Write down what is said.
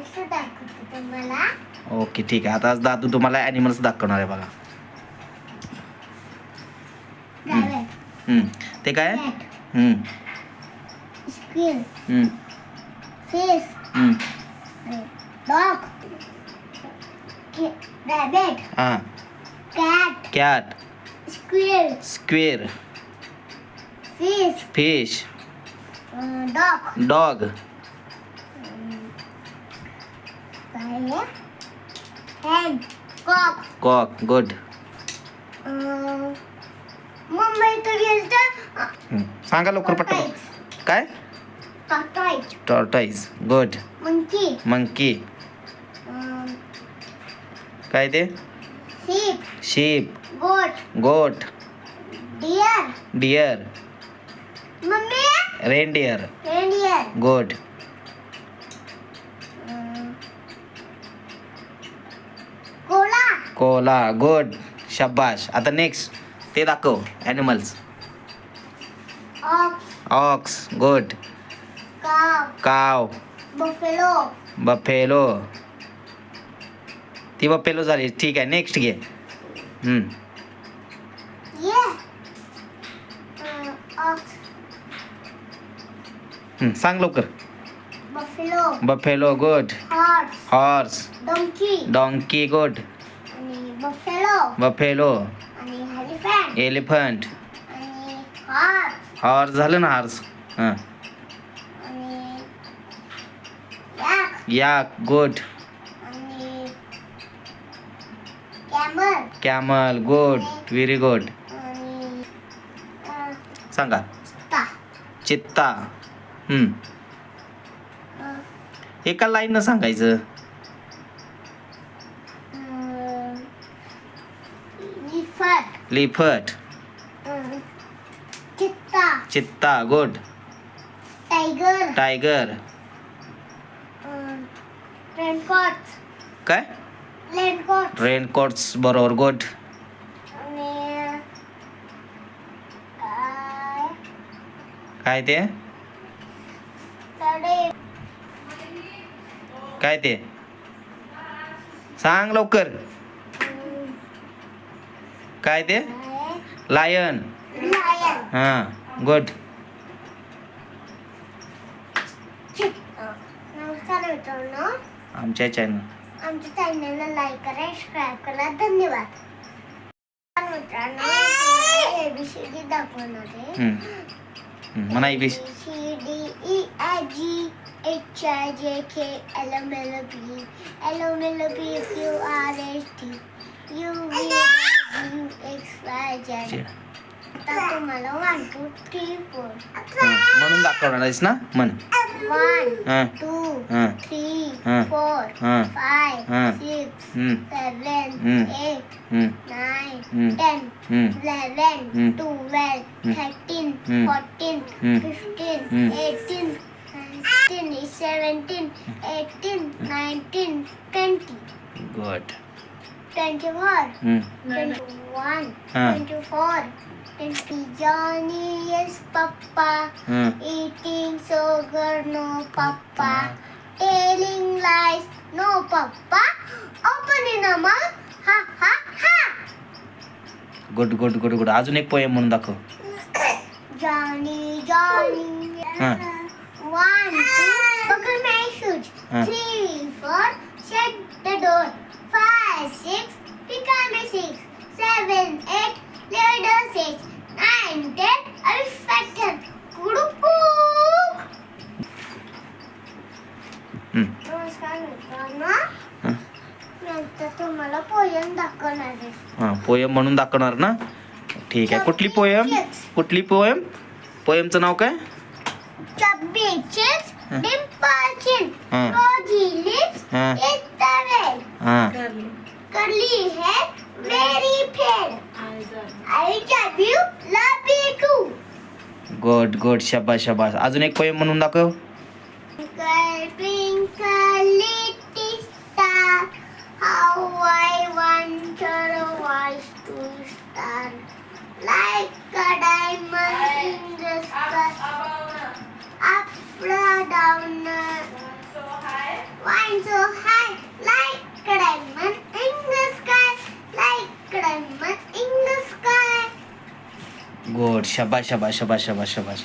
असं दाखवते तुम्हाला. ओके ठीक आहे. आता दादू तुम्हाला ॲनिमल्स दाखवणार आहे बघा. ते काय? स्क्विल, फिश, डॉग, रॅबिट, हां, cat, cat, squirrel, square, fish, fish, dog, dog, hen, cock. Cock. Good. मुंबईत गेलं सांगा लवकर पटकन. काय? तर टॉर्टाईज. गुड. Monkey, monkey. काय ते? sheep, sheep, goat, goat, deer, deer, mummy, reindeer. reindeer, good. Koala, koala. Good. शाबाश. आता नेक्स्ट ते दाखव animals. ox, ox. Good. cow, cow, buffalo, buffalo. ती बफेलो झाली. ठीक आहे. नेक्स्ट घे. yeah, ox, सांग लवकर. buffalo, buffalo. Good. horse, horse, donkey, donkey. Good. आणि buffalo, बफेलो, आणि elephant, एलिफंट. आणि horse, हॉर्स झालं ना. हॉर्स. हां. आणि yak, याक. गुड. आणि camel, camel. Good. Very good. आणि सांगा. ता, चित्ता. एका लाईननं सांगायचं. leopard, लिफट, चित्ता, चित्ता. गुड. tiger, tiger. raincoat, काय? raincoat, raincoats. बरोबर. गुड. आणि काय ते? तडे, काय ते? सांग लवकर. काय ते? लायन. lion, हां. गुड. नमस्कार मित्रांनो, आमच्या चॅनल. आमच्या चॅनलला लाईक करा, सबस्क्राईब करा. धन्यवाद. मित्रांनो, ABCD दाखवणार आहे. म्हणा IBC. आता तुम्हाला 1 2 3 4 म्हणून दाखवणार आहेस ना. म्हण. 1 हां. 2 हां. 3 हां. 4 हां. 5 हां. 6 हं. 7 हं. 8 हं. 9 हं. 10 हं. 11 हं. 12 हं. 13 हं. 14 हं. 15 हं. 18 19 17 18 19 20 गुड. 24 हं. 21 हां. 24 20 Johnny yes papa हं. eating sugar no papa telling lies no papa opening a mouth ha ha ha. Good good good good. अजून एक पोएम म्हणून दाखव. Johnny Johnny हां. 1 2 buckle my shoes हां. 3 4 shut the door 5 6 pick up my 6 7 8 11 6 9 10 elephant कुडुकूक. नमस्कार मित्रांनो, हां. मी आता तुम्हाला पोयम दाखवणार आहे. हां. पोएम म्हणून दाखवणार ना. ठीक आहे. कुठली पोएम? कुठली पोएम? पोएमचं नाव काय? Chubby cheeks, dimple chin, हां. rosy lips, हां. it's the red, हां. curly hair, very fair. I love you, love you too. Good good. शाबास शाबास. अजून एक पोएम म्हणून दाखव. Twinkle, twinkle, little star, how I wonder why to star, like a diamond in the sky, up, down, why shine so high like a diamond in the sky, like a diamond in the sky. Good. शाबाश शाबाश शाबाश शाबाश शाबाश.